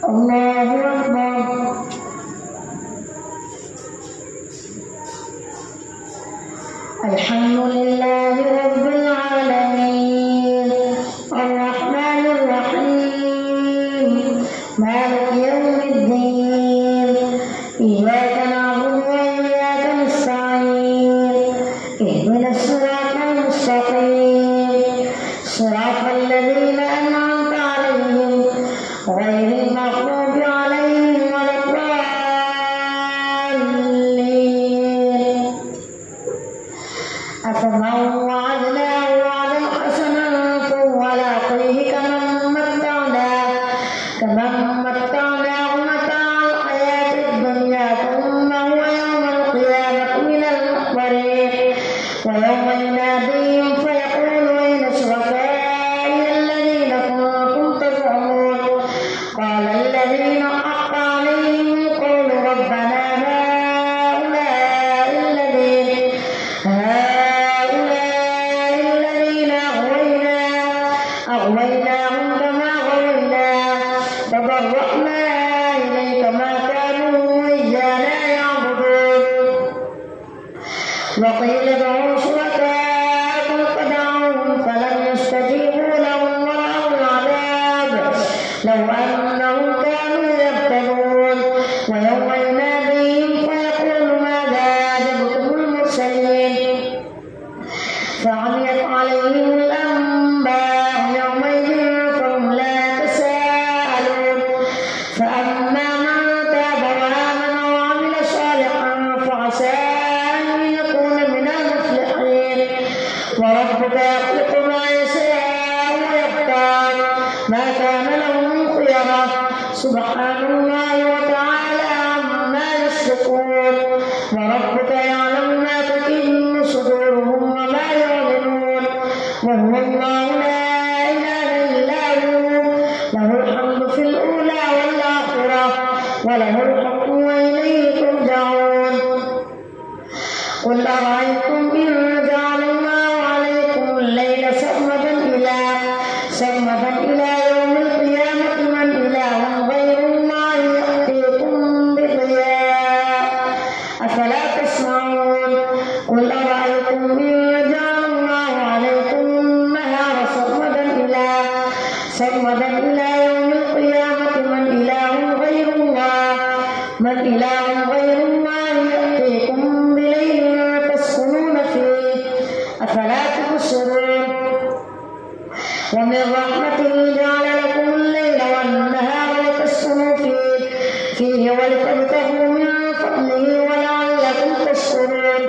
الله أكبر. الحمد لله رب العالمين الرحمن الرحيم مالك يوم الدين إياك نعبد وإياك نستعين اهدنا الصراط المستقيم صراط الذين أنعمت عليهم غير المغضوب عليهم ولا الضالين. أفمن وعدناه وعدا حسنا فهو لاقيه كمن متعناه متاع الحياة الدنيا ثم هو يوم القيامة من المحضرين ويوم يناديهم فيقول أين شركائي الذين كنتم تزعمون قال الذين حق عليهم القول ربنا هؤلاء الذين أغويناهم كما غوينا تبرأنا إليك ما كانوا إيانا يعبدون وقيل ادعوا شركاءكم فدعوهم فلم يستجيبوا لهم ورأوا العذاب لو أنهم كانوا يهتدون ويوم يناديهم فيقول ماذا أجبتم المرسلين فعميت عليهم الأنباء يومئذ فهم لا يتساءلون فأما من تاب وآمن وعمل صالحا فعسى أن يكون من المفلحين وربك يخلق ما يشاء ويختار ما كان لهم خيرا سبحان الله وتعالى عما يشركون وربك يعلم ما تكن صدورهم وما يعلنون وهو الله لا إله إلا هو له الحمد في الأولى والآخرة وله الحكم وإليه ترجعون قل أرأيتم إن جعل الله عليكم الليل سرمدا إلى يوم القيامة من إله غير الله يأتيكم بضياء أفلا تسمعون قل أرأيتم إن جعل الله عليكم النهار سرمدا إلى يوم القيامة من إله غير الله يأتيكم بليل تسكنون فيه أفلا تبصرون ومن رحمته جعل لكم الليل والنهار لتسكنوا فيه ولتبتغوا من فضله ولعلكم تشكرون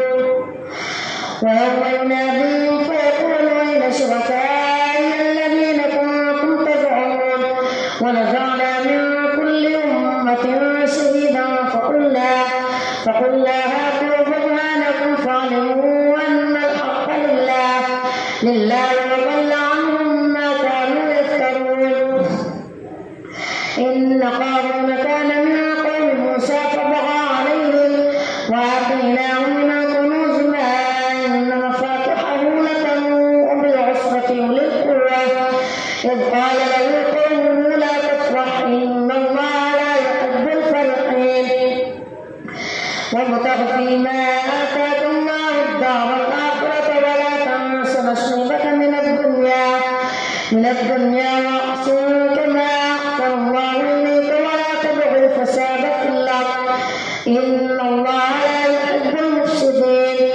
ويوم يناديهم فيقول أين شركائي الذين كنتم تزعمون ونزعنا من كل أمة شهيدا فقلنا هاتوا برهانكم فاعلموا أن الحق لله وضل عنهم ما كانوا يفترون إن قارون كان من قوم موسى فبغى عليهم وآتيناه من الكنوز ما إن مفاتحه لتنوء بالعصبة أولي القوة إذ قال له قومه لا تفرح إن الله لا يحب الفرحين وابتغ فيما آتاك الله الدار الآخرة ولا تنس نصيبك من الدنيا وأحسن كما أحسن الله إليك ولا تبغ الفساد في الأرض إن الله لا يحب المفسدين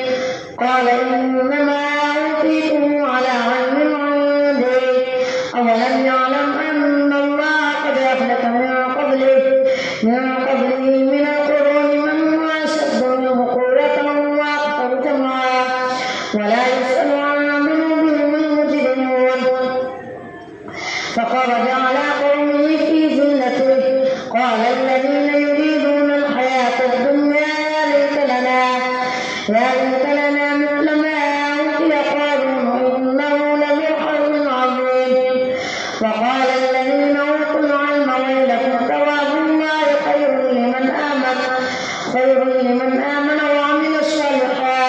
قال إنما أوتيته على علم عندي أولم يعلم أن الله قد أهلك من قبله من القرون من هو أشد منه قوة وأكثر جمعا ولا يسأل عن ذنوبهم المجرمون فخرج على قومه في زينته قال الذين يريدون الحياة الدنيا يا ليت لنا مثل ما أوتي قارون إنه لذو حظ عظيم وقال الذين أوتوا العلم ويلكم ثواب الله خير لمن آمن وعمل صالحا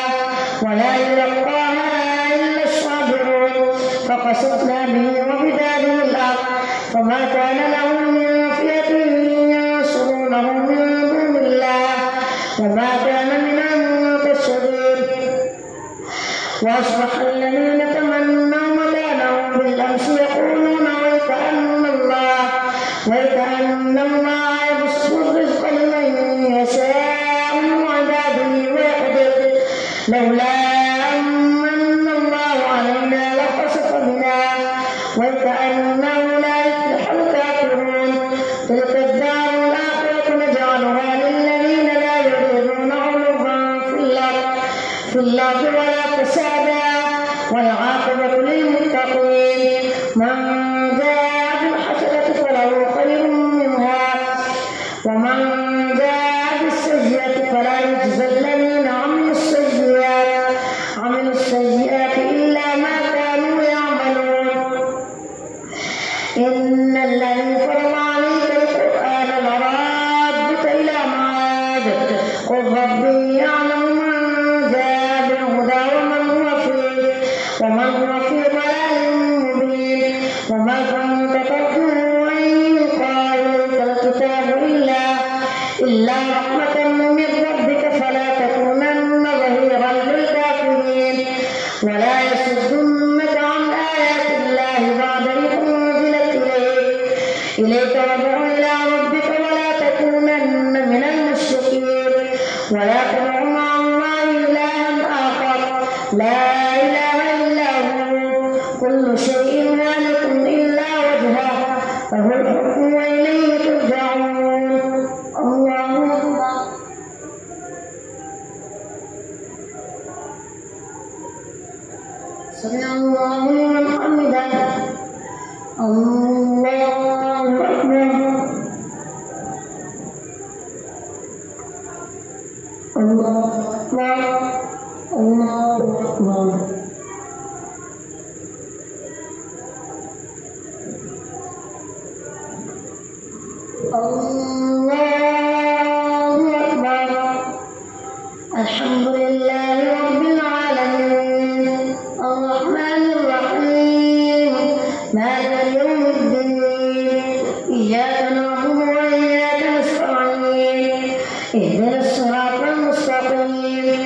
ولا يلقاها إلا الصابرون فخسفنا به وبداره الأرض فما كان له من فئة اتخذوا من دون الله وما كان من المنتصرين. وأصبح الذين تمنوا مكانه بالأمس يقولون وكأن الله يبسط الرزق لمن يشاء من عباده ويقدر لولا أمن الله علينا لخسف بنا وكأنه لا يفلح الكافرون. تلك الدار الآخرة نجعلها للذين لا يريدون علوا في الأرض ولا فسادا والعاقبة للمتقين. من جاء بالحسنة فله خير منها ومن جاء بالسيئة فلا يجزى الذين عملوا السيئات إلا ما كانوا يعملون. إن الذي فرض عليك القرآن لرادك إلى معاد قل ربي يعلم من جاء بالهدى ومن هو في ضلال مبين. وما كنت ترجو أن يلقى إليك الكتاب إلا رحمة من ربك فلا تكونن ظهيرا للكافرين. ولا يصدنك عن آيات الله بعد إذ أنزلت إليك وادع إلى ربك ولا تكونن من المشركين. ولا تدع مع الله إلها آخر لا إله إلا هو كل شيء هالك إلا وجهه له الحكم وإليه ترجعون. الله أكبر. سمع الله لمن حمده. الله أكبر. الله أكبر. الله أكبر. الله أكبر. الحمد لله رب العالمين الرحمن الرحيم مالك يوم الدين إياك نعبد وإياك نستعين اهدنا الصراط المستقيم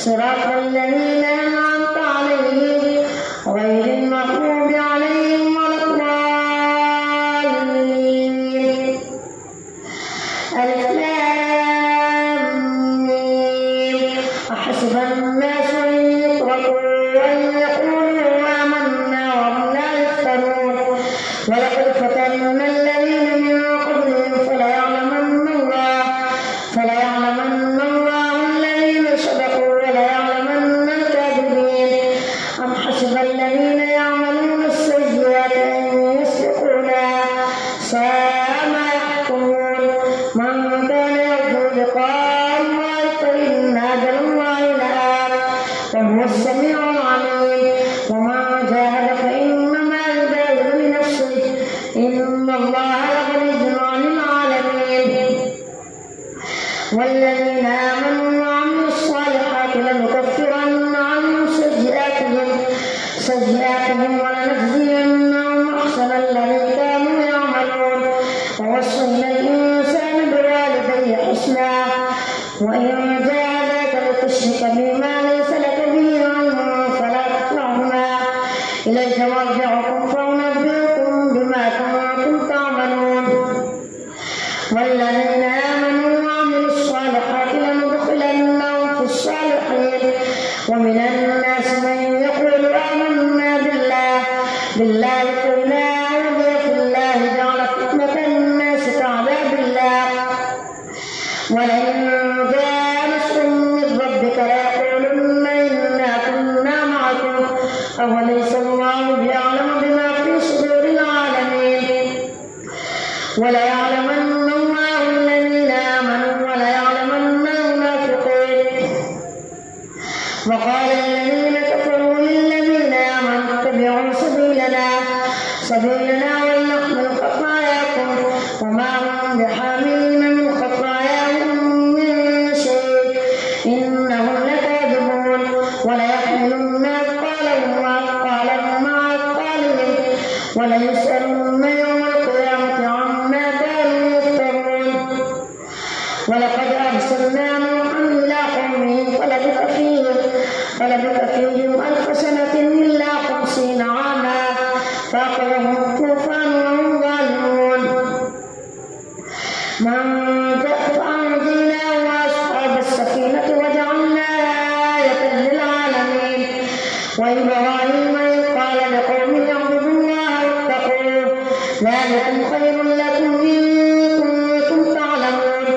صراط الذين أنعمت عليهم غير المغضوب عليهم ولا الضالين. ألف لام ميم أحسب الناس أن يتركوا أن يقولوا آمنا وهم لا يفتنون. ولقد فتنا الذين من قبلهم فليعلمن الله الذين صدقوا وليعلمن الكاذبين. أم حسب الذين يعملون السيئات أن يسبقونا ساء ما يحكمون. من كان يرجو لقاء الله فإن أجل الله لآت وهو السميع العليم. ومن جاهد فإنما يجاهد لنفسه إن الله لغني عن العالمين. والذين آمنوا وعملوا الصالحات لنكفرن عنهم سيئاتهم ولنجزينهم أحسن الذي كانوا يعملون. ووصينا الإنسان بوالديه حسنا وإن جاهداك لتشرك بما ليس لك به علم فلا تطعهما إليك مرجعكم فأنبئكم بما كنتم تعملون. والذين آمنوا وعملوا الصالحات لندخلنهم في الصالحين. ومن الناس من يقول آمنا بالله فإذا أوذي في الله جعل فتنة الناس كعذاب الله. ولئن جاء نصر من ربك ليقولن إنا كنا معكم أوليس الله بأعلم بما في صدور العالمين. وليعلمن الله الذين آمنوا وليعلمن المنافقين. وقال الذين كفروا للذين آمنوا اتبعوا سبيلنا ولنحمل خطاياكم وما هم بحاملين من خطاياهم من شيء إنهم لكاذبون. وليحملن أثقالهم وأثقالهم مع أثقالهم وليسألن يوم القيامة عما كانوا ذلكم خير لكم إن كنتم تعلمون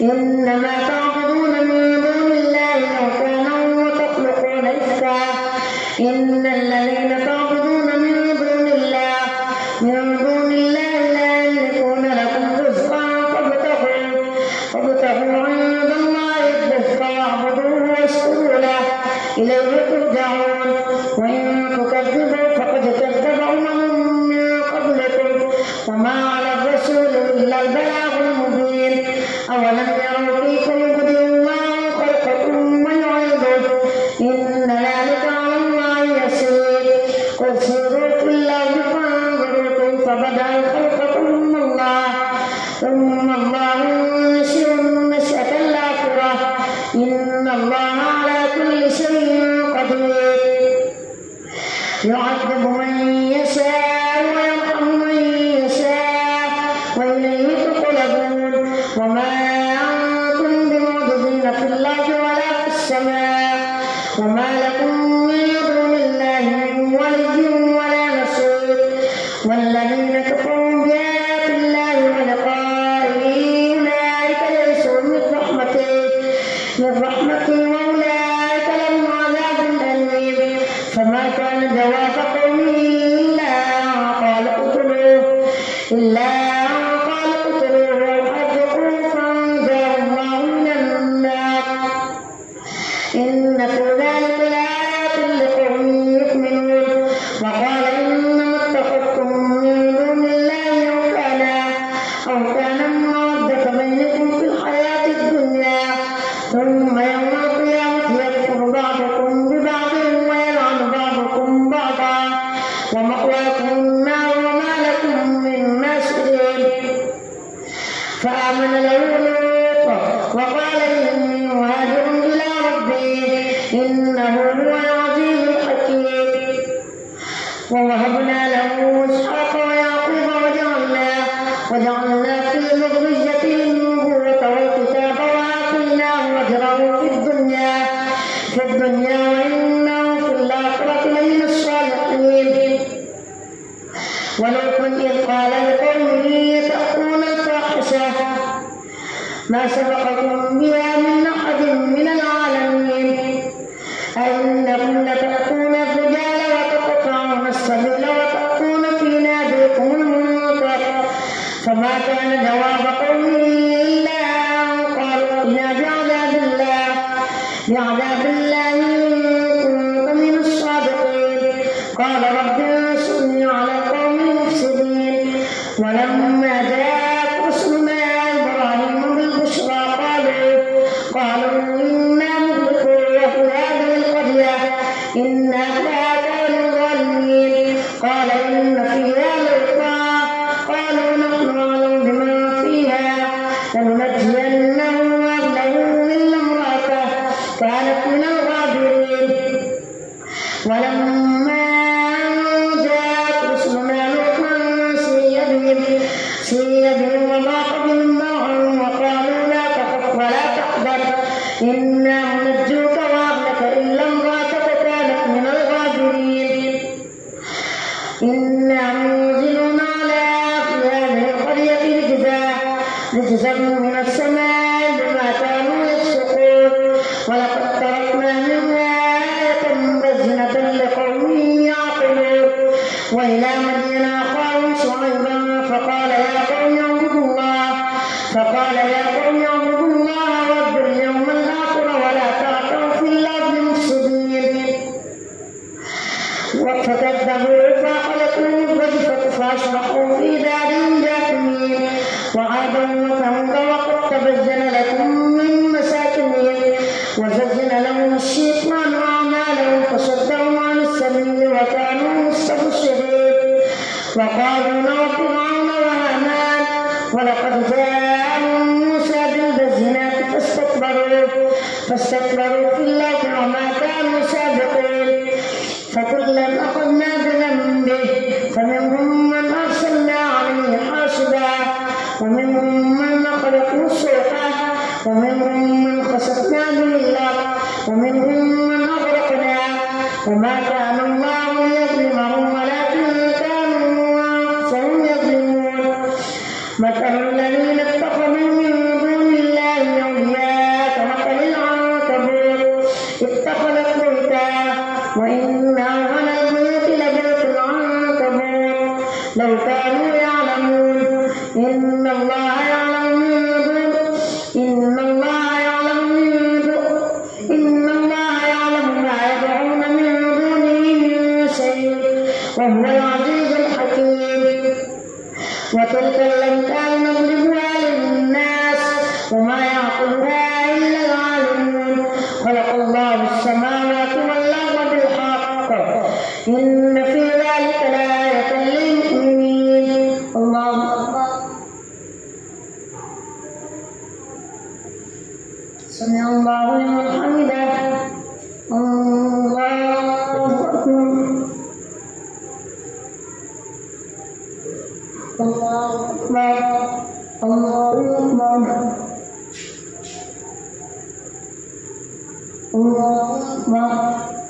إنما تعبدون من دون الله أوثانا وتخلقون إفكا إن الذين تعبدون من دون الله لا يملكون لكم رزقا فابتغوا عند الله الرزق واعبدوه واشكروا له إليه ترجعون وإن تكذبوا فقد كذب أمم من قبلكم وما على الرسول إلا البلاغ المبين أولم يروا كيف يبدئ الله خلقا ثم يعيده إن ذلك على الله يسير قل سيروا في الأرض فانظروا كيف بدأ الخلق ثم الله ينشئ النشأة الآخرة إن الله على كل شيء قدير يعذب من يشاء ويرحم من يشاء وإليه تقلبون وما أنتم بمعجزين في الأرض ولا في السماء وما لكم من دون الله من ولي ولا نصير والذين كفروا بآيات الله ولقائه أولئك ليسوا من رحمته وأولئك لهم عذاب أليم فما كان جواب قومه إلا أن قالوا اقتلوه وحرقوه فأنجاه الله من النار إن في ذلك لآيات لقوم يؤمنون وقال إنما اتخذتم من دون الله أوثانا مودة بينكم في الحياة الدنيا ثم يوم القيامة يكفر بعضكم ببعض ويلعن بعضكم بعضا ومأواكم النار وما لكم من ناصرين فآمن له لوط وقال إني مهاجر إلى ربي إنه هو العزيز الحكيم ووهبنا له إسحاق ويعقوب وجعلنا في ذريته النبوة والكتاب وآتيناه أجره في الدنيا وإنه في الآخرة لمن الصالحين ولوطا إذ قال لقومه تأتون الفاحشة ما سبقكم بها من أحد من العالمين أئنكم لتأتون الرجال وتقطعون السبيل وتأتون في ناديكم المنكر فما كان جواب قومه إلا أن قالوا ائتنا بعذاب الله إن كنت من الصادقين قال رب انصرني على القوم المفسدين ولما جاءت رسلنا إبراهيم بالبشرى قالوا إنا مهلكوا هذه القرية إن أهلها كانوا ظالمين قال إن فيها لوطا قالوا نحن أعلم بمن فيها لننجينه وأهله إلا امرأته كانت من الغابرين ولما جاءت رسلنا لوطا سيئ بهم وضاق بهم ذرعا وقالوا لا تخف ولا تحزن إنا منجوك وأهلك إلا امرأتك كانت من الغابرين إنا منزلون على أهل هذه القرية رجزا من السماء بما كانوا يفسقون ولقد تركنا منها آية بينة لقوم يعقلون وإلى مدين أخاهم شعيبا فقال يا قوم اعبدوا الله واذكروا اليوم الآخر ولا تعثوا في الأرض مفسدين فكذبوا فأخذتهم الرجفة فأصبحوا في دارهم جاثمين وعادا وثمود وقد تبين لكم من مساكنهم وزين لهم الشيطان أعمالهم فصدهم عن السبيل وكانوا مستبصرين وقارون وفرعون وهامان ولقد جاءهم موسى بالبينات فاستكبروا في الأرض وما كانوا سابقين فكلا أخذنا بذنبه فمنهم من أرسلنا عليه حاصبا ومنهم من أخرجوا الصيحة ومنهم من خسفنا به الأرض ومنهم من أغرقنا وما كان الله ليظلمهم ولكن كانوا أنفسهم يظلمون مثل الذين اتخذوا من دون الله أولياء كمثل العنكبوت اتخذت بيتا وإن أوهن البيوت لبيت العنكبوت لو كانوا يعلمون إن الله يعلم ما يدعون من دونه من شيء وهو العزيز الحكيم. وتلك الأمثال نضربها للناس وما يعقلها إلا العالمون. خلق الله السماوات والأرض بالحق إن في ذلك لآية للمؤمنين. الله أكبر. سمع الله لمن حمده. الله أكبر. الله أكبر. الله أكبر. الله أكبر.